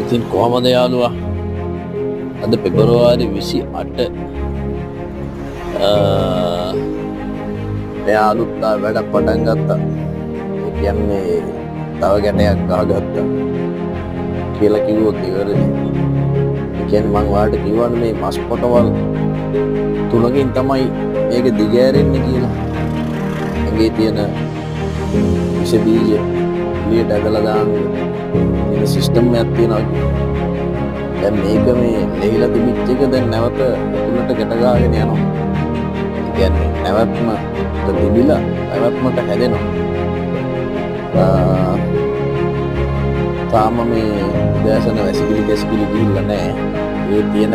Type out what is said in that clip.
ඉතින් කොහමද යාළුවා? අද පෙබරවාරි 28 මෙයා අලුත් වැඩක් පටන් ගත්තා. ඒ කියන්නේ තව ගැටයක් ගහගත්තා කියලා කිව්වොත් ඉවරයි. ඒ කියන්නේ මං ඔයාලට කිව්වනේ මේ මස් පොටවල් 3කින් තමයි මේක දිගෑරෙන්නේ කියලා. ඇඟේ තියෙන විස බීජ එළියට ඇදලා දාන්න ඉතින් සිස්ටම් එකක් තියෙනවා. දැන් මේක මේ ලෙහිලා තිබිච්ච එක දැන් නැවත උඩට ගැට ගාගෙන යනවා. ඒ කියන්නේ නැවත්ම තිබිලා නැවත්මට හැදෙනවා. තාම මේ දැසන වැසිකිලි කැසිකිලි ගිහිල්ලා නැහැ. ඒ තියෙන